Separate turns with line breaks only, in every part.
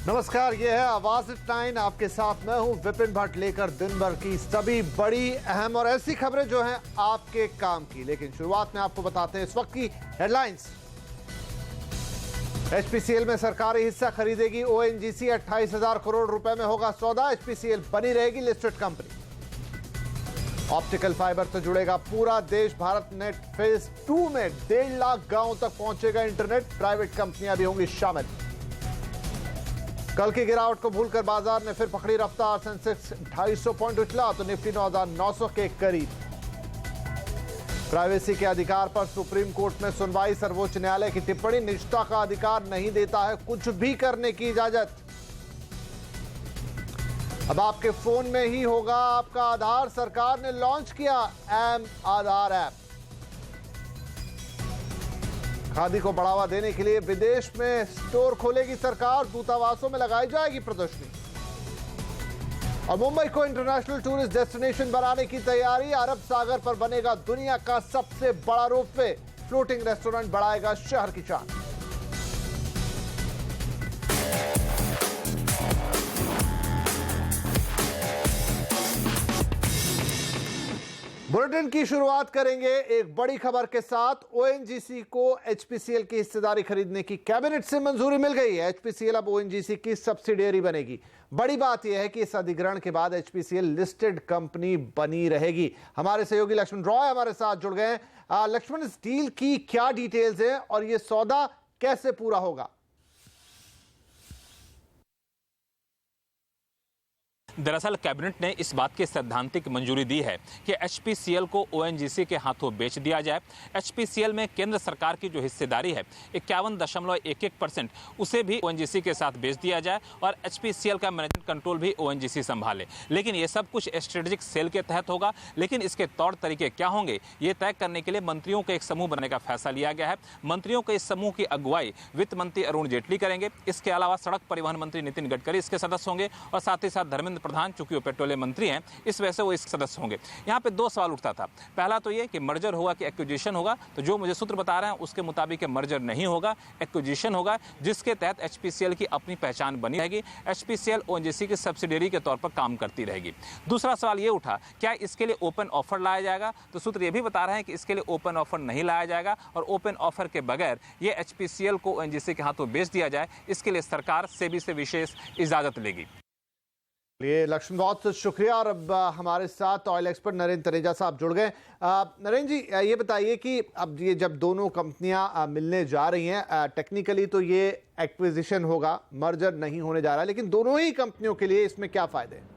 नमस्कार, ये है आवाज टाइम। आपके साथ मैं हूं विपिन भट्ट, लेकर दिन भर की सभी बड़ी, अहम और ऐसी खबरें जो हैं आपके काम की। लेकिन शुरुआत में आपको बताते हैं इस वक्त की हेडलाइंस। एचपीसीएल में सरकारी हिस्सा खरीदेगी ओएनजीसी, 28,000 करोड़ रुपए में होगा सौदा। एचपीसीएल बनी रहेगी लिस्टेड कंपनी। ऑप्टिकल फाइबर से जुड़ेगा पूरा देश। भारत नेट फेज 2 में 1.5 लाख गांवों तक पहुंचेगा इंटरनेट। प्राइवेट कंपनियां भी होंगी शामिल। कल की गिरावट को भूलकर बाजार ने फिर पकड़ी रफ्तार। सेंसेक्स 250 पॉइंट उछला तो निफ्टी 9,900 के करीब। प्राइवेसी के अधिकार पर सुप्रीम कोर्ट में सुनवाई। सर्वोच्च न्यायालय की टिप्पणी, निजता का अधिकार नहीं देता है कुछ भी करने की इजाजत। अब आपके फोन में ही होगा आपका आधार। सरकार ने लॉन्च किया एम आधार ऐप। खादी को बढ़ावा देने के लिए विदेश में स्टोर खोलेगी सरकार। दूतावासों में लगाई जाएगी प्रदर्शनी। और मुंबई को इंटरनेशनल टूरिस्ट डेस्टिनेशन बनाने की तैयारी। अरब सागर पर बनेगा दुनिया का सबसे बड़ा रोपवे। फ्लोटिंग रेस्टोरेंट बढ़ाएगा शहर की शान। बुलेटिन की शुरुआत करेंगे एक बड़ी खबर के साथ। ओएनजीसी को एचपीसीएल की हिस्सेदारी खरीदने की कैबिनेट से मंजूरी मिल गई है। एचपीसीएल अब ओएनजीसी की सब्सिडियरी बनेगी। बड़ी बात यह है कि इस अधिग्रहण के बाद एचपीसीएल लिस्टेड कंपनी बनी रहेगी। हमारे सहयोगी लक्ष्मण रॉय हमारे साथ जुड़ गए हैं। लक्ष्मण, इस डील की क्या डिटेल्स हैं और यह सौदा कैसे पूरा होगा?
दरअसल कैबिनेट ने इस बात की सैद्धांतिक मंजूरी दी है कि एचपीसीएल को ओएनजीसी के हाथों बेच दिया जाए। एचपीसीएल में केंद्र सरकार की जो हिस्सेदारी है 51.11%, उसे भी ओएनजीसी के साथ बेच दिया जाए और एचपीसीएल का मैनेजमेंट कंट्रोल भी ओएनजीसी संभाले। लेकिन ये सब कुछ स्ट्रेटेजिक सेल के तहत होगा। लेकिन इसके तौर तरीके क्या होंगे, ये तय करने के लिए मंत्रियों का एक समूह बनने का फैसला लिया गया है। मंत्रियों के इस समूह की अगुवाई वित्त मंत्री अरुण जेटली करेंगे। इसके अलावा सड़क परिवहन मंत्री नितिन गडकरी इसके सदस्य होंगे और साथ ही साथ धर्मेंद्र प्रधान, चूंकि वो पेट्रोलियम मंत्री हैं, इस वजह से वो इस सदस्य होंगे। यहाँ पे दो सवाल उठता था। पहला तो ये कि मर्जर होगा कि एक्विजिशन होगा, तो जो मुझे सूत्र बता रहे हैं उसके मुताबिक मर्जर नहीं होगा, एक्विजिशन होगा, जिसके तहत एचपीसीएल की अपनी पहचान बनी रहेगी। एचपीसीएल ओएनजीसी की सब्सिडियरी के तौर पर काम करती रहेगी। दूसरा सवाल ये उठा, क्या इसके लिए ओपन ऑफर लाया जाएगा? तो सूत्र ये भी बता रहे हैं कि इसके लिए ओपन ऑफर नहीं लाया जाएगा और ओपन ऑफर के बगैर ये एचपीसीएल को ओएनजीसी के हाथों बेच दिया जाए, इसके लिए सरकार सेबी से विशेष इजाजत लेगी।
ये लक्ष्मण, बहुत शुक्रिया। और अब हमारे साथ ऑयल एक्सपर्ट नरेंद्र तनेजा साहब जुड़ गए। नरेंद्र जी, ये बताइए कि अब ये जब दोनों कंपनियां मिलने जा रही हैं, टेक्निकली तो ये एक्विजिशन होगा, मर्जर नहीं होने जा रहा है, लेकिन दोनों ही कंपनियों के लिए इसमें क्या फायदे हैं?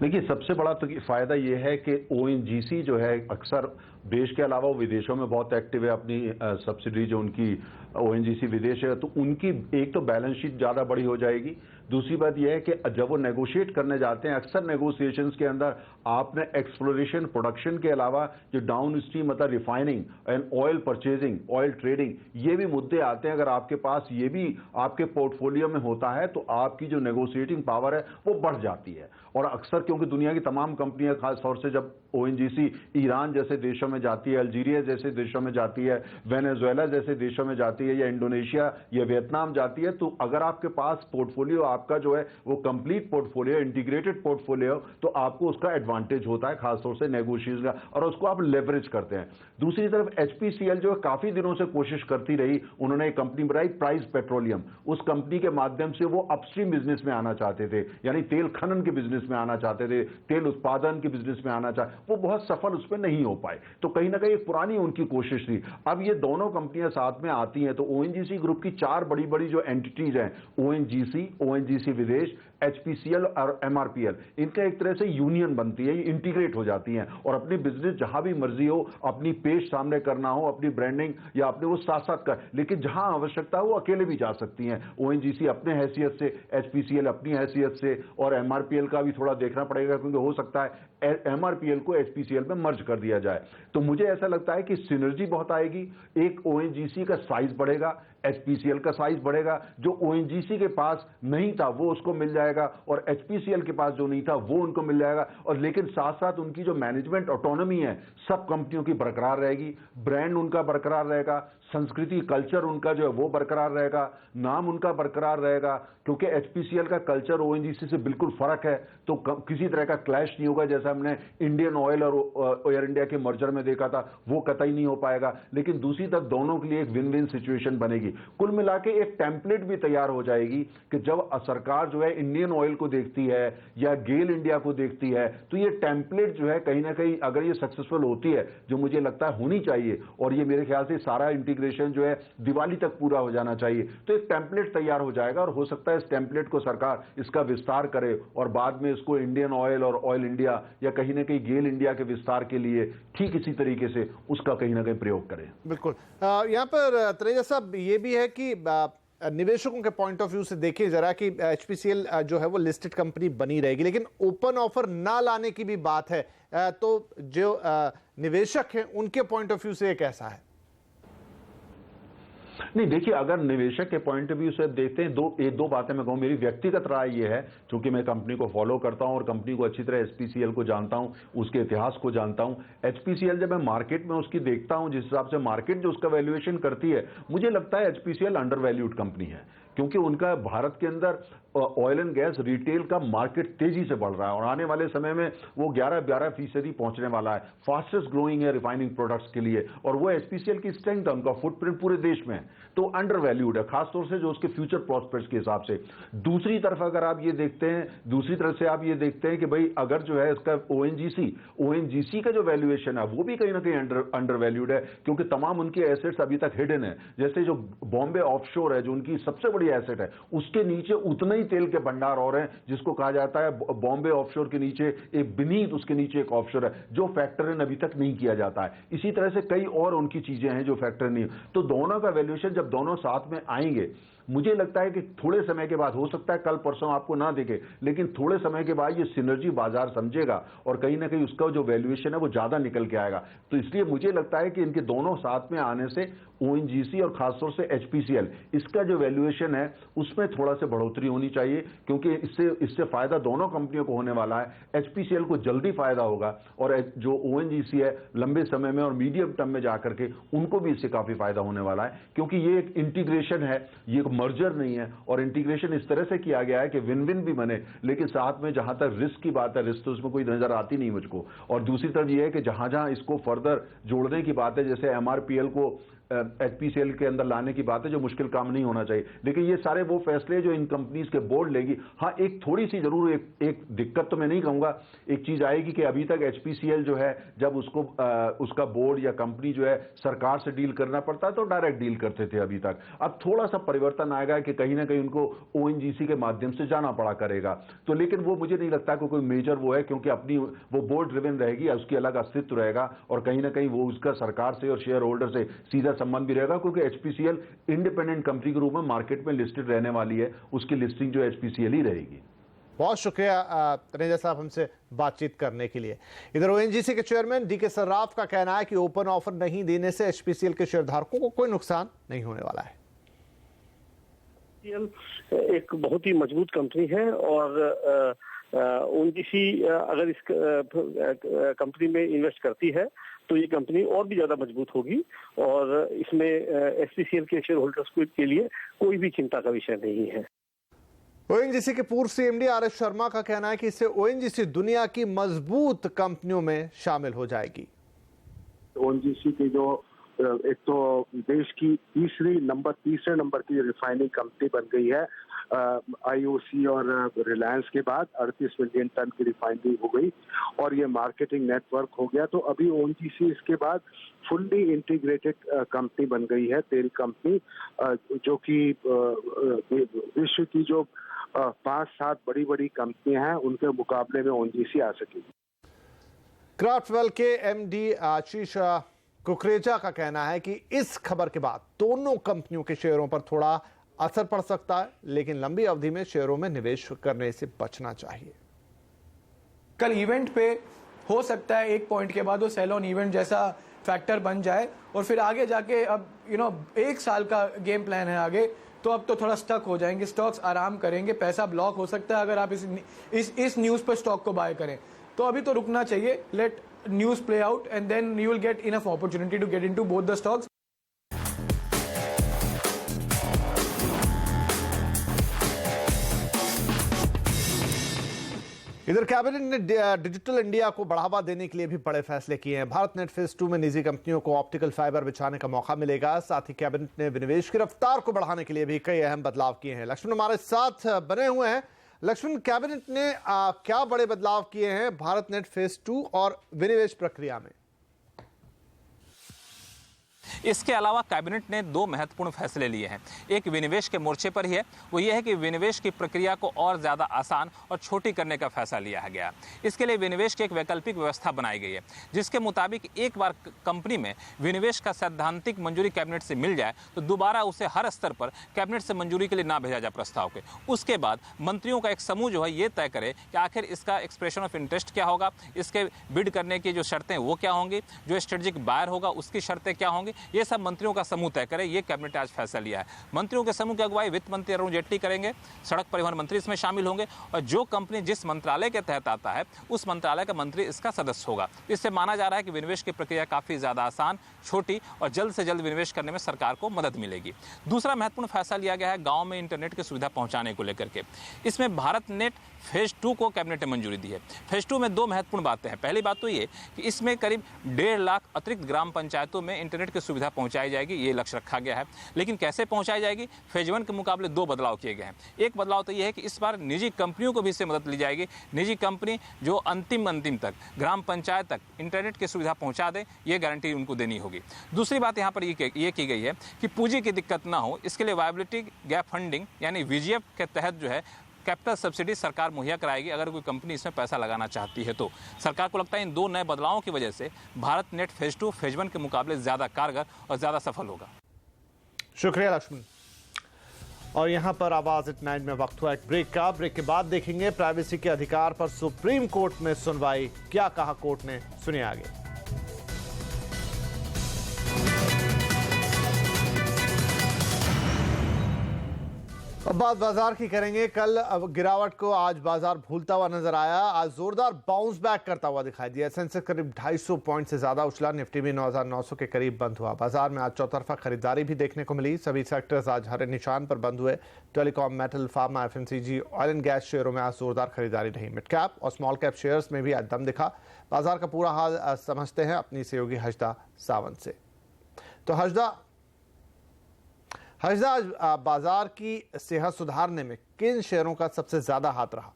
देखिए, सबसे बड़ा तो फायदा ये है कि ओएनजीसी जो है अक्सर देश के अलावा विदेशों में बहुत एक्टिव है। अपनी सब्सिडी जो उनकी ओएनजीसी विदेश है, तो उनकी एक तो बैलेंस शीट ज़्यादा बड़ी हो जाएगी। दूसरी बात यह है कि जब वो नेगोशिएट करने जाते हैं, अक्सर नेगोशिएशंस के अंदर आपने एक्सप्लोरेशन, प्रोडक्शन के अलावा जो डाउन स्ट्रीम मतलब refining and oil purchasing, oil trading, ये भी मुद्दे आते हैं। अगर आपके पास ये भी आपके पोर्टफोलियो में होता है तो आपकी जो नेगोशिएटिंग पावर है वो बढ़ जाती है। और अक्सर क्योंकि दुनिया की तमाम कंपनियां, खासतौर से जब ओएनजीसी ईरान जैसे देशों में जाती है, अल्जीरिया जैसे देशों में जाती है, वेनेजुएला जैसे देशों में जाती है, या इंडोनेशिया या वियतनाम जाती है, तो अगर आपके पास पोर्टफोलियो आपका जो है वो कंप्लीट पोर्टफोलियो, इंटीग्रेटेड पोर्टफोलियो, तो आपको उसका एडवांटेज होता है, खासतौर से नेगोशिएशन का, और उसको आप लेवरेज करते हैं। दूसरी तरफ एचपीसीएल जो है काफी दिनों से कोशिश करती रही, उन्होंने एक कंपनी बनाई प्राइस पेट्रोलियम। उस कंपनी के माध्यम से वो अपस्ट्रीम बिजनेस में आना चाहते थे, यानी तेल खनन के बिजनेस में आना चाहते थे, तेल उत्पादन के बिजनेस में आना चाहते, वो बहुत सफल उसमें नहीं हो पाए। तो कहीं ना कहीं एक पुरानी उनकी कोशिश थी। अब ये दोनों कंपनियां साथ में आती हैं तो ओएनजीसी ग्रुप की 4 बड़ी बड़ी जो एंटिटीज हैं, ओएनजीसी, ओएनजीसी विदेश, एचपीसीएल और एमआरपीएल, इनका एक तरह से यूनियन बनती है, ये इंटीग्रेट हो जाती हैं और अपनी बिजनेस जहां भी मर्जी हो, अपनी पेश सामने करना हो, अपनी ब्रांडिंग या अपने वो साथ साथ कर, लेकिन जहां आवश्यकता हो वो अकेले भी जा सकती हैं। ओएनजीसी अपने हैसियत से, एचपीसीएल अपनी हैसियत से, और एमआरपीएल का भी थोड़ा देखना पड़ेगा क्योंकि हो सकता है एमआरपीएल को एचपीसीएल में मर्ज कर दिया जाए। तो मुझे ऐसा लगता है कि सिनर्जी बहुत आएगी। एक ओएनजीसी का साइज बढ़ेगा, एचपीसीएल का साइज बढ़ेगा, जो ओएनजीसी के पास नहीं था वो उसको मिल जाएगा। जाएगा और HPCL के पास जो नहीं था वो उनको मिल जाएगा। और लेकिन साथ साथ उनकी जो मैनेजमेंट ऑटोनॉमी है सब कंपनियों की बरकरार रहेगी, ब्रांड उनका बरकरार रहेगा, संस्कृति कल्चर उनका जो है वो बरकरार रहेगा, नाम उनका बरकरार रहेगा, क्योंकि HPCL का कल्चर ONGC से बिल्कुल फर्क है। तो किसी तरह का क्लैश नहीं होगा, जैसा हमने इंडियन ऑयल और एयर इंडिया के मर्जर में देखा था, वो कतई नहीं हो पाएगा। लेकिन दूसरी तरफ दोनों के लिए एक विन विन सिचुएशन बनेगी। कुल मिला के एक टेम्पलेट भी तैयार हो जाएगी कि जब सरकार जो है इंडियन ऑयल को देखती है या गेल इंडिया को देखती है, तो ये टेम्पलेट जो है कहीं ना कहीं अगर ये सक्सेसफुल होती है, जो मुझे लगता है होनी चाहिए, और ये मेरे ख्याल से सारा इंटीग्रेशन जो है दिवाली तक पूरा हो जाना चाहिए, तो एक टेम्पलेट तैयार हो जाएगा। और हो सकता है इस टेम्पलेट को सरकार इसका विस्तार करे और बाद में इसको इंडियन ऑयल और ऑयल इंडिया या कहीं ना कहीं गेल इंडिया के विस्तार के लिए ठीक इसी तरीके से उसका कहीं ना कहीं प्रयोग करें।
बिल्कुल। यहाँ पर तनेजा साहब ये भी है कि निवेशकों के पॉइंट ऑफ व्यू से देखें जरा कि HPCL जो है वो लिस्टेड कंपनी बनी रहेगी, लेकिन ओपन ऑफर ना लाने की भी बात है, तो जो निवेशक हैं उनके पॉइंट ऑफ व्यू से ये कैसा है?
नहीं, देखिए, अगर निवेशक के पॉइंट ऑफ व्यू से देखते हैं, दो बातें मैं कहूं। मेरी व्यक्तिगत राय ये है, क्योंकि मैं कंपनी को फॉलो करता हूं और कंपनी को अच्छी तरह HPCL को जानता हूं, उसके इतिहास को जानता हूं। HPCL जब मैं मार्केट में उसकी देखता हूं, जिस हिसाब से मार्केट जो उसका वैल्यूएशन करती है, मुझे लगता है HPCL अंडर वैल्यूड कंपनी है, क्योंकि उनका भारत के अंदर ऑयल एंड गैस रिटेल का मार्केट तेजी से बढ़ रहा है और आने वाले समय में वो 11-12% पहुंचने वाला है। फास्टेस्ट ग्रोइंग है रिफाइनिंग प्रोडक्ट्स के लिए, और वो HPCL की स्ट्रेंथ है, उनका फुटप्रिंट पूरे देश में है, तो अंडर वैल्यूड है, खासतौर से जो उसके फ्यूचर प्रॉस्पेक्ट्स के हिसाब से। दूसरी तरफ अगर आप ये देखते हैं, दूसरी तरफ से आप ये देखते हैं कि भाई अगर जो है इसका ONGC का जो वैल्यूएशन है वो भी कहीं ना कहीं अंडर वैल्यूड है, क्योंकि तमाम उनके एसेट्स अभी तक हिडन है। जैसे जो बॉम्बे ऑफशोर है, जो उनकी सबसे बड़ी एसेट है, उसके नीचे उतना तेल के भंडार और हैं, जिसको कहा जाता है बॉम्बे ऑफशोर के नीचे एक बीनीथ, उसके नीचे एक ऑफशोर है, जो फैक्टर इन अभी तक नहीं किया जाता है। इसी तरह से कई और उनकी चीजें हैं जो फैक्टर नहीं। तो दोनों का वैल्यूएशन जब दोनों साथ में आएंगे, मुझे लगता है कि थोड़े समय के बाद, हो सकता है कल परसों आपको ना दिखे, लेकिन थोड़े समय के बाद ये सिनर्जी बाजार समझेगा और कहीं ना कहीं उसका जो वैल्यूएशन है वो ज्यादा निकल के आएगा। तो इसलिए मुझे लगता है कि इनके दोनों साथ में आने से ONGC और खासतौर से HPCL, इसका जो वैल्यूएशन है उसमें थोड़ा सा बढ़ोतरी होनी चाहिए, क्योंकि इससे फायदा दोनों कंपनियों को होने वाला है। HPCL को जल्दी फायदा होगा और जो ONGC है लंबे समय में और मीडियम टर्म में जाकर के उनको भी इससे काफी फायदा होने वाला है, क्योंकि ये एक इंटीग्रेशन है, ये मर्जर नहीं है। और इंटीग्रेशन इस तरह से किया गया है कि विन विन भी बने, लेकिन साथ में जहां तक रिस्क की बात है, रिस्क तो उसमें कोई नजर आती नहीं मुझको। और दूसरी तरफ ये है कि जहां जहां इसको फर्दर जोड़ने की बात है, जैसे MRPL को HPCL के अंदर लाने की बात है, जो मुश्किल काम नहीं होना चाहिए, लेकिन ये सारे वो फैसले जो इन कंपनीज के बोर्ड लेगी। हाँ, एक थोड़ी सी जरूर एक दिक्कत तो मैं नहीं कहूंगा, एक चीज आएगी कि अभी तक HPCL जो है जब उसको उसका बोर्ड या कंपनी जो है सरकार से डील करना पड़ता है तो डायरेक्ट डील करते थे अभी तक। अब थोड़ा सा परिवर्तन आएगा कि कहीं ना कहीं उनको ONGC के माध्यम से जाना पड़ा करेगा। तो लेकिन वो मुझे नहीं लगता कि कोई मेजर वो है, क्योंकि अपनी वो बोर्ड ड्रिवन रहेगी, उसकी अलग अस्तित्व रहेगा और कहीं ना कहीं वो उसका सरकार से और शेयर होल्डर से सीधा संबंध भी रहेगा, क्योंकि HPCL इंडिपेंडेंट कंपनी के रूप में मार्केट में लिस्टेड रहने वाली है, उसकी लिस्टिंग जो HPCL ही रहेगी।
बहुत शुक्रिया तनेजा साहब हमसे बातचीत करने के लिए। इधर ONGC के चेयरमैन DK सर्राफ का कहना है कि ओपन ऑफर नहीं देने से HPCL के शेयरधारकों को कोई नुकसान नहीं होने वाला है।
एक बहुत ही मजबूत कंपनी है और ONGC अगर इस कंपनी में इन्वेस्ट करती है तो ये कंपनी और भी ज्यादा मजबूत होगी और इसमें HPCL के शेयर होल्डर्स के लिए कोई भी चिंता का विषय नहीं है।
ONGC के पूर्व CMD RS शर्मा का कहना है कि इससे ONGC दुनिया की मजबूत कंपनियों में शामिल हो जाएगी।
ONGC की जो एक तो देश की तीसरे नंबर की रिफाइनिंग कंपनी बन गई है। IOC और रिलायंस के बाद 38 मिलियन टन की रिफाइनरी हो गई और ये मार्केटिंग नेटवर्क हो गया। तो अभी ONGC इसके बाद फुल्ली इंटीग्रेटेड कंपनी बन गई है, तेल कंपनी, जो कि विश्व की जो 5-7 बड़ी कंपनियां हैं उनके मुकाबले में ONGC आ सकेगी।
क्राफ्टवेल के MD आशीष कुकरेजा का कहना है कि इस खबर के बाद दोनों कंपनियों के शेयरों पर थोड़ा असर पड़ सकता है, लेकिन लंबी अवधि में शेयरों में निवेश करने से बचना चाहिए।
कल इवेंट पे हो सकता है एक पॉइंट के बाद वो सेल ऑन इवेंट जैसा फैक्टर बन जाए और फिर आगे जाके अब 1 साल का गेम प्लान है आगे, तो अब तो थोड़ा स्टक हो जाएंगे, स्टॉक्स आराम करेंगे, पैसा ब्लॉक हो सकता है अगर आप इस न्यूज़ पर स्टॉक को बाय करें। तो अभी तो रुकना चाहिए, let news play out and then you will get enough opportunity to get into both the stocks.
इधर कैबिनेट ने डिजिटल इंडिया को बढ़ावा देने के लिए भी बड़े फैसले किए हैं। भारत नेट फेज 2 में निजी कंपनियों को ऑप्टिकल फाइबर बिछाने का मौका मिलेगा। साथ ही कैबिनेट ने विनिवेश की रफ्तार को बढ़ाने के लिए भी कई अहम बदलाव किए हैं। लक्ष्मण हमारे साथ बने हुए हैं। लक्ष्मण, कैबिनेट ने क्या बड़े बदलाव किए हैं भारत नेट फेज 2 और विनिवेश प्रक्रिया में?
इसके अलावा कैबिनेट ने 2 महत्वपूर्ण फैसले लिए हैं। एक विनिवेश के मोर्चे पर ही है, वो ये है कि विनिवेश की प्रक्रिया को और ज़्यादा आसान और छोटी करने का फैसला लिया गया। इसके लिए विनिवेश की एक वैकल्पिक व्यवस्था बनाई गई है, जिसके मुताबिक एक बार कंपनी में विनिवेश का सैद्धांतिक मंजूरी कैबिनेट से मिल जाए तो दोबारा उसे हर स्तर पर कैबिनेट से मंजूरी के लिए ना भेजा जाए प्रस्ताव के। उसके बाद मंत्रियों का एक समूह जो है ये तय करे कि आखिर इसका एक्सप्रेशन ऑफ इंटरेस्ट क्या होगा, इसके बिड करने की जो शर्तें वो क्या होंगी, जो स्ट्रेटेजिक बायर होगा उसकी शर्तें क्या होंगी, ये सब मंत्रियों का समूह तय करे। ये कैबिनेट आज फैसला लिया है। मंत्रियों के समूह की अगुवाई वित्त मंत्री अरुण जेटली करेंगे, सड़क परिवहन मंत्री इसमें शामिल होंगे और जो कंपनी जिस मंत्रालय के तहत आता है उस मंत्रालय का मंत्री इसका सदस्य होगा। इससे माना जा रहा है कि विनिवेश की प्रक्रिया काफी ज्यादा आसान, छोटी और जल्द से जल्द विनिवेश करने में सरकार को मदद मिलेगी। दूसरा महत्वपूर्ण फैसला लिया गया है गांव में इंटरनेट की सुविधा पहुंचाने को लेकर के। इसमें भारत नेट फेज 2 को कैबिनेट ने मंजूरी दी है। फेज 2 में 2 महत्वपूर्ण बातें हैं। पहली बात तो ये कि इसमें करीब 1.5 लाख अतिरिक्त ग्राम पंचायतों में इंटरनेट की सुविधा पहुंचाई जाएगी, ये लक्ष्य रखा गया है। लेकिन कैसे पहुंचाई जाएगी? फेज 1 के मुकाबले 2 बदलाव किए गए हैं। एक बदलाव तो ये है कि इस बार निजी कंपनियों को भी इससे मदद ली जाएगी। निजी कंपनी जो अंतिम तक ग्राम पंचायत तक इंटरनेट की सुविधा पहुंचा दे, ये गारंटी उनको देनी होगी। दूसरी बात यहाँ पर ये की गई है कि पूंजी की दिक्कत ना हो, इसके लिए वायबिलिटी गैप फंडिंग यानी VGF के तहत जो है कैपिटल सब्सिडी सरकार मुहैया कराएगी अगर कोई कंपनी इसमें पैसा लगाना चाहती है तो। सरकार को लगता है इन 2 नए बदलावों की वजह से भारत नेट फेज 2 फेज 1 के मुकाबले ज्यादा कारगर और ज्यादा सफल होगा।
शुक्रिया लक्ष्मण। और यहां पर आवाज एट 9 में वक्त हुआ एक ब्रेक का। ब्रेक के बाद देखेंगे प्राइवेसी के अधिकार पर सुप्रीम कोर्ट में सुनवाई, क्या कहा कोर्ट ने, सुनिए आगे। अब बात बाजार की करेंगे। कल गिरावट को आज बाजार भूलता हुआ नजर आया। आज जोरदार बाउंस बैक करता हुआ दिखाई दिया। सेंसेक्स करीब 250 पॉइंट से ज्यादा उछला। निफ्टी भी 9,900 के करीब बंद हुआ। बाजार में आज चौतरफा खरीदारी भी देखने को मिली। सभी सेक्टर्स आज हरे निशान पर बंद हुए। Telecom, metal, pharma, FMCG, oil and gas शेयरों में आज जोरदार खरीदारी रही। मिड कैप और स्मॉल कैप शेयर्स में भी आज दम दिखा। बाजार का पूरा हाल समझते हैं अपनी सहयोगी हजदा सावंत से। तो हजदा, बाजार की सेहत सुधारने में किन शेयरों का सबसे ज्यादा हाथ रहा?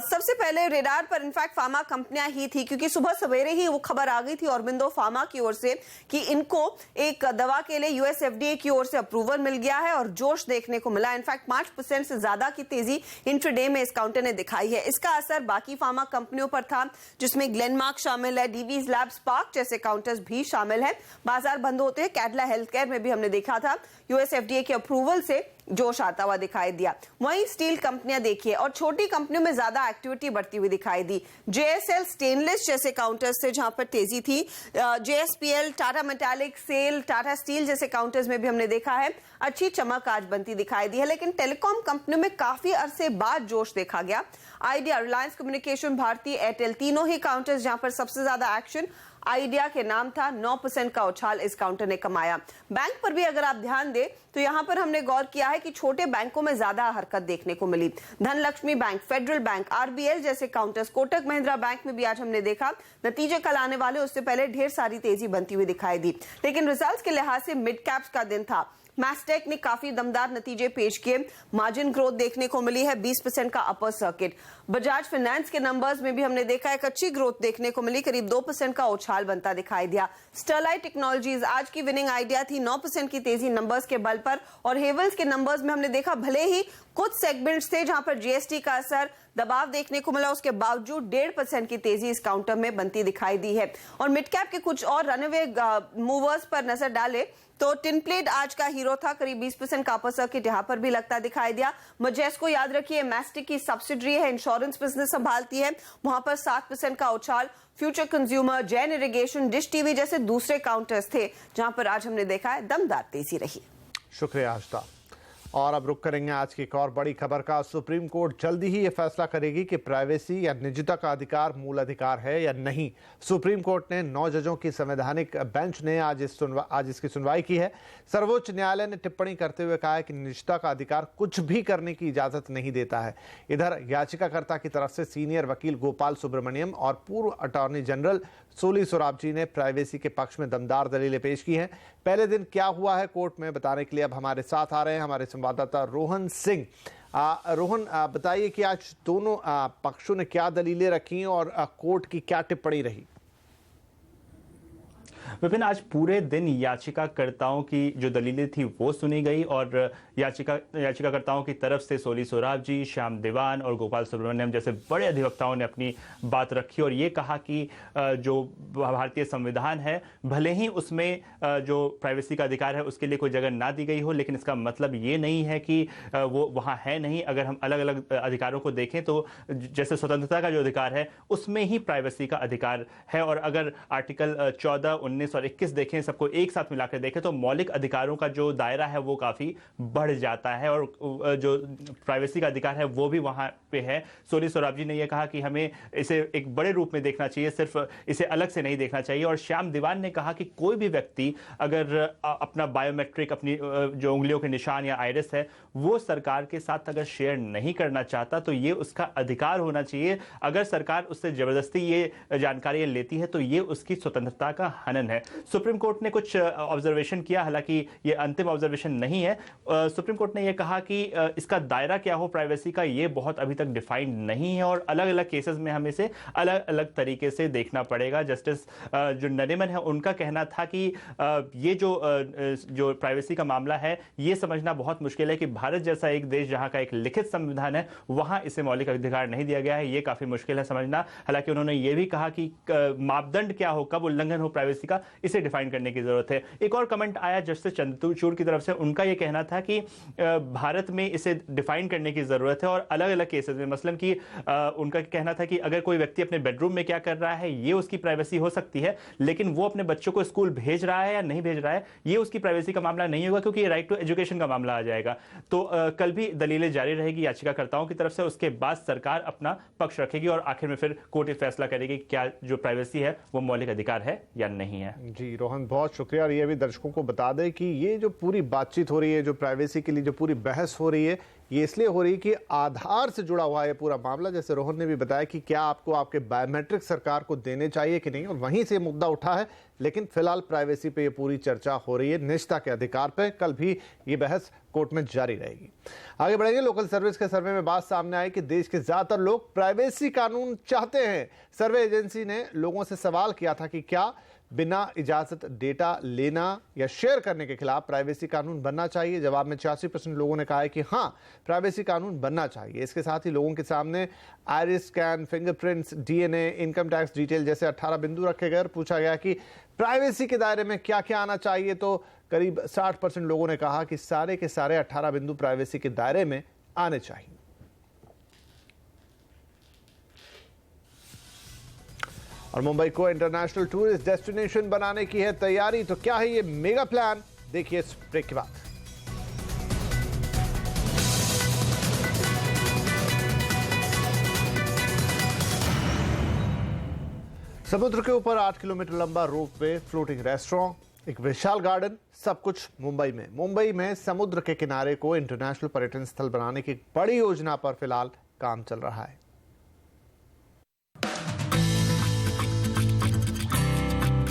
सबसे पहले रेडार पर इनफैक्ट फार्मा कंपनियां ही थी, क्योंकि सुबह सवेरे ही वो खबर आ गई थी ऑरबिंदो फार्मा की ओर से कि इनको एक दवा के लिए US FDA की ओर से अप्रूवल मिल गया है और जोश देखने को मिला। इनफैक्ट 5% से ज्यादा की तेजी इंट्राडे में इस काउंटर ने दिखाई है। इसका असर बाकी फार्मा कंपनियों पर था, जिसमें ग्लेनमार्क शामिल है, डीवीज लैब, स्पार्क जैसे काउंटर्स भी शामिल है। बाजार बंद होते हैं कैडला हेल्थ केयर में भी हमने देखा था US FDA के अप्रूवल से जोश आता हुआ दिखाई दिया। वहीं स्टील कंपनियां देखिए और छोटी कंपनियों में ज्यादा एक्टिविटी बढ़ती हुई दिखाई दी। JSL स्टेनलेस जैसे काउंटर्स से जहां पर तेजी थी। JSPL, Tata metallic, SAIL, Tata steel जैसे काउंटर्स में भी हमने देखा है अच्छी चमक आज बनती दिखाई दी है। लेकिन टेलीकॉम कंपनियों में काफी अरसे बाद जोश देखा गया। Idea, Reliance communication, Bharti Airtel, तीनों ही काउंटर्स जहां पर सबसे ज्यादा एक्शन आइडिया के नाम था। 9% का उछाल इस काउंटर ने कमाया। बैंक पर भी अगर आप ध्यान दें तो यहां पर हमने गौर किया है कि छोटे बैंकों में ज्यादा हरकत देखने को मिली। Dhanlaxmi bank, federal bank, RBL जैसे काउंटर्स, कोटक महिंद्रा बैंक में भी आज हमने देखा नतीजे कल आने वाले उससे पहले ढेर सारी तेजी बनती हुई दिखाई दी। लेकिन रिजल्ट्स के लिहाज से मिड कैप्स का दिन था। मैस्टेक ने काफी दमदार नतीजे पेश किए। मार्जिन ग्रोथ देखने को मिली है, 20% का अपर सर्किट। बजाज फाइनेंस के नंबर्स में भी हमने देखा एक अच्छी ग्रोथ देखने को मिली, करीब 2% का उछाल बनता दिखाई दिया। स्टरलाइट टेक्नोलॉजीज आज की विनिंग आइडिया थी, 9% की तेजी नंबर्स के बल पर। और हेवल्स के नंबर्स में हमने देखा भले ही कुछ सेगमेंट्स थे जहां पर जीएसटी का असर दबाव देखने को मिला, उसके बावजूद 1.5% की तेजी इस काउंटर में बनती दिखाई दी है। और मिड कैप के कुछ और रनअवे मूवर्स पर नजर डाले तो टिनप्लेट आज का हीरो था, करीब 20% का अपर सर्किट यहां पर भी लगता दिखाई दिया। मजेस्को याद रखिए मैस्टिक की सब्सिडरी है, इंश्योरेंस बिजनेस संभालती है, वहां पर 7% का उछाल। Future consumer, Jain irrigation, dish TV जैसे दूसरे काउंटर्स थे जहां पर आज हमने देखा है दमदार तेजी रही।
शुक्रिया आष्टा। और अब रुक करेंगे आज की एक और बड़ी खबर का। सुप्रीम कोर्ट जल्दी ही यह फैसला करेगी कि प्राइवेसी या निजता का अधिकार मूल अधिकार है या नहीं। सुप्रीम कोर्ट ने 9 जजों की संवैधानिक बेंच ने आज इसकी सुनवाई की है। सर्वोच्च न्यायालय ने टिप्पणी करते हुए कहा है कि निजता का अधिकार कुछ भी करने की इजाजत नहीं देता है। इधर याचिकाकर्ता की तरफ से सीनियर वकील गोपाल सुब्रमण्यम और पूर्व अटॉर्नी जनरल सोली सोराबजी ने प्राइवेसी के पक्ष में दमदार दलीलें पेश की हैं। पहले दिन क्या हुआ है कोर्ट में बताने के लिए अब हमारे साथ आ रहे हैं हमारे संवाददाता रोहन सिंह। रोहन, बताइए कि आज दोनों पक्षों ने क्या दलीलें रखी और कोर्ट की क्या टिप्पणी रही।
विपिन, आज पूरे दिन याचिकाकर्ताओं की जो दलीलें थी वो सुनी गई और याचिकाकर्ताओं की तरफ से सोली सोराबजी, श्याम दीवान और गोपाल सुब्रमण्यम जैसे बड़े अधिवक्ताओं ने अपनी बात रखी और ये कहा कि जो भारतीय संविधान है भले ही उसमें जो प्राइवेसी का अधिकार है उसके लिए कोई जगह ना दी गई हो, लेकिन इसका मतलब ये नहीं है कि वो वहाँ है नहीं। अगर हम अलग अलग अधिकारों को देखें तो जैसे स्वतंत्रता का जो अधिकार है उसमें ही प्राइवेसी का अधिकार है। और अगर आर्टिकल 14, 19 और 21 देखें, सबको एक साथ मिलाकर देखें तो मौलिक अधिकारों का जो दायरा है वो काफी बढ़ जाता है और जो प्राइवेसी का अधिकार है वो भी वहां पे है। सोली सोराबजी ने यह कहा कि हमें इसे एक बड़े रूप में देखना चाहिए, सिर्फ इसे अलग से नहीं देखना चाहिए। और श्याम दीवान ने कहा कि कोई भी व्यक्ति अगर अपना बायोमेट्रिक, अपनी जो उंगलियों के निशान या आइरिस है वो सरकार के साथ अगर शेयर नहीं करना चाहता तो ये उसका अधिकार होना चाहिए। अगर सरकार उससे जबरदस्ती ये जानकारी लेती है तो ये उसकी स्वतंत्रता का हनन है। सुप्रीम कोर्ट ने कुछ ऑब्जर्वेशन किया, हालांकि ये अंतिम ऑब्जर्वेशन नहीं है। सुप्रीम कोर्ट ने यह कहा कि इसका दायरा क्या हो प्राइवेसी का ये बहुत अभी तक डिफाइंड नहीं है और अलग अलग केसेस में हमें इसे अलग अलग तरीके से देखना पड़ेगा। जस्टिस जो नरीमन है उनका कहना था कि ये जो प्राइवेसी का मामला है ये समझना बहुत मुश्किल है कि भारत जैसा एक देश जहां का एक लिखित संविधान है वहां इसे मौलिक अधिकार नहीं दिया गया है, ये काफी मुश्किल है समझना। हालांकि उन्होंने ये भी कहा कि मापदंड क्या हो, कब उल्लंघन हो प्राइवेसी का, इसे डिफाइन करने की जरूरत है। एक और कमेंट आया जस्टिस चंद्रचूड़ की तरफ से, उनका यह कहना था कि भारत में इसे डिफाइन करने की जरूरत है और अलग अलग केसेस में, मसलन कि उनका कहना था कि अगर कोई व्यक्ति अपने बेडरूम में क्या कर रहा है ये उसकी प्राइवेसी हो सकती है, लेकिन वो अपने बच्चों को स्कूल भेज रहा है या नहीं भेज रहा है ये उसकी प्राइवेसी का मामला नहीं होगा, क्योंकि ये राइट टू एजुकेशन का मामला आ जाएगा। तो कल भी दलीलें जारी रहेगी याचिकाकर्ताओं की तरफ से, उसके बाद सरकार अपना पक्ष रखेगी और आखिर में फिर कोर्ट ये फैसला करेगी क्या जो प्राइवेसी है वो मौलिक अधिकार है या नहीं है।
जी रोहन, बहुत शुक्रिया। और ये भी दर्शकों को बता दें कि ये जो पूरी बातचीत हो रही है, जो प्राइवेसी के लिए जो पूरी बहस हो रही है, ये इसलिए हो रही है कि आधार से जुड़ा हुआ है पूरा मामला। जैसे रोहन ने भी बताया कि क्या आपको आपके बायोमेट्रिक सरकार को देने चाहिए कि नहीं, और वहीं से मुद्दा उठा है। लेकिन फिलहाल प्राइवेसी पे ये पूरी चर्चा हो रही है, निजता के अधिकार पे। कल भी ये बहस कोर्ट में जारी रहेगी। आगे बढ़ेंगे। लोकल सर्विस के सर्वे में बात सामने आई कि देश के ज्यादातर लोग प्राइवेसी कानून चाहते हैं। सर्वे एजेंसी ने लोगों से सवाल किया था कि क्या बिना इजाजत डेटा लेना या शेयर करने के खिलाफ प्राइवेसी कानून बनना चाहिए। जवाब में 86% लोगों ने कहा है कि हाँ, प्राइवेसी कानून बनना चाहिए। इसके साथ ही लोगों के सामने iris scan, fingerprints, DNA, income tax detail जैसे 18 बिंदु रखे गए और पूछा गया कि प्राइवेसी के दायरे में क्या क्या आना चाहिए। तो करीब 60% लोगों ने कहा कि सारे के सारे 18 बिंदु प्राइवेसी के दायरे में आने चाहिए। और मुंबई को इंटरनेशनल टूरिस्ट डेस्टिनेशन बनाने की है तैयारी। तो क्या है ये मेगा प्लान, देखिए इस ब्रेक के बाद। समुद्र के ऊपर 8 किलोमीटर लंबा रोपवे, फ्लोटिंग रेस्टोरेंट, एक विशाल गार्डन, सब कुछ मुंबई में। मुंबई में समुद्र के किनारे को इंटरनेशनल पर्यटन स्थल बनाने की बड़ी योजना पर फिलहाल काम चल रहा है।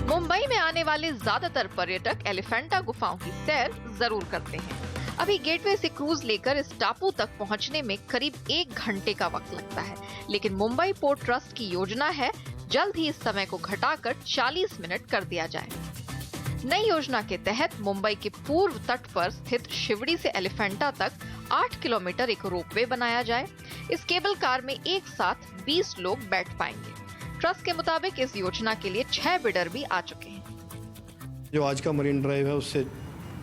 मुंबई में आने वाले ज्यादातर पर्यटक एलिफेंटा गुफाओं की सैर जरूर करते हैं। अभी गेटवे से क्रूज लेकर इस टापू तक पहुंचने में करीब 1 घंटे का वक्त लगता है, लेकिन मुंबई पोर्ट ट्रस्ट की योजना है जल्द ही इस समय को घटाकर 40 मिनट कर दिया जाए। नई योजना के तहत मुंबई के पूर्व तट पर स्थित शिवड़ी से एलिफेंटा तक 8 किलोमीटर एक रोपवे बनाया जाए। इस केबल कार में एक साथ 20 लोग बैठ पाएंगे। ट्रस्ट के मुताबिक इस योजना के लिए 6 बिडर भी आ चुके हैं।
जो आज का मरीन ड्राइव है उससे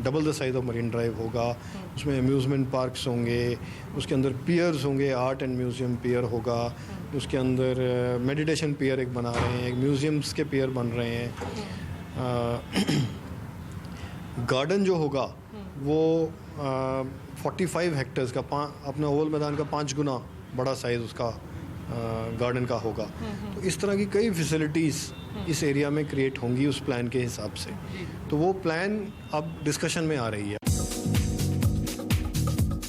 double the size of marine drive होगा। उसमें अम्यूजमेंट पार्क्स होंगे, उसके अंदर पियर्स होंगे, आर्ट एंड म्यूजियम पियर होगा, उसके अंदर मेडिटेशन पियर एक बना रहे हैं, एक म्यूजियम्स के पियर बन रहे हैं। गार्डन जो होगा वो 45 हेक्टेयर्स का अपना ओवल मैदान का 5 गुना बड़ा साइज उसका गार्डन का होगा। तो इस तरह की कई फैसिलिटीज़ इस एरिया में क्रिएट होंगी उस प्लान के हिसाब से। तो वो प्लान अब डिस्कशन में आ रही है।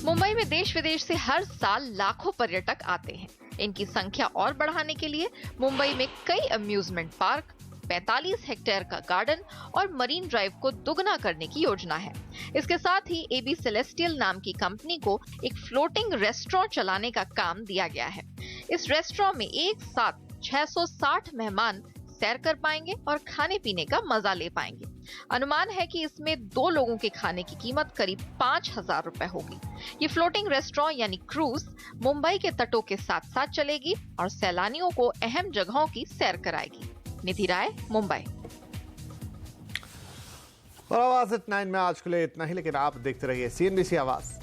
मुंबई में देश विदेश से हर साल लाखों पर्यटक आते हैं। इनकी संख्या और बढ़ाने के लिए मुंबई में कई अम्यूजमेंट पार्क, 45 हेक्टेयर का गार्डन और मरीन ड्राइव को दुगना करने की योजना है। इसके साथ ही एबी सेलेस्टियल नाम की कंपनी को एक फ्लोटिंग रेस्टोरेंट चलाने का काम दिया गया है। इस रेस्टोरेंट में एक साथ 660 मेहमान सैर कर पाएंगे और खाने पीने का मजा ले पाएंगे। अनुमान है कि इसमें 2 लोगों के खाने की कीमत करीब 5,000 रुपए होगी। ये फ्लोटिंग रेस्टोरेंट यानी क्रूज मुंबई के तटों के साथ साथ चलेगी और सैलानियों को अहम जगहों की सैर कराएगी। निधि राय, मुंबई।
और आवाज एट 9 में आज के लिए इतना ही, लेकिन आप देखते रहिए CNBC आवाज।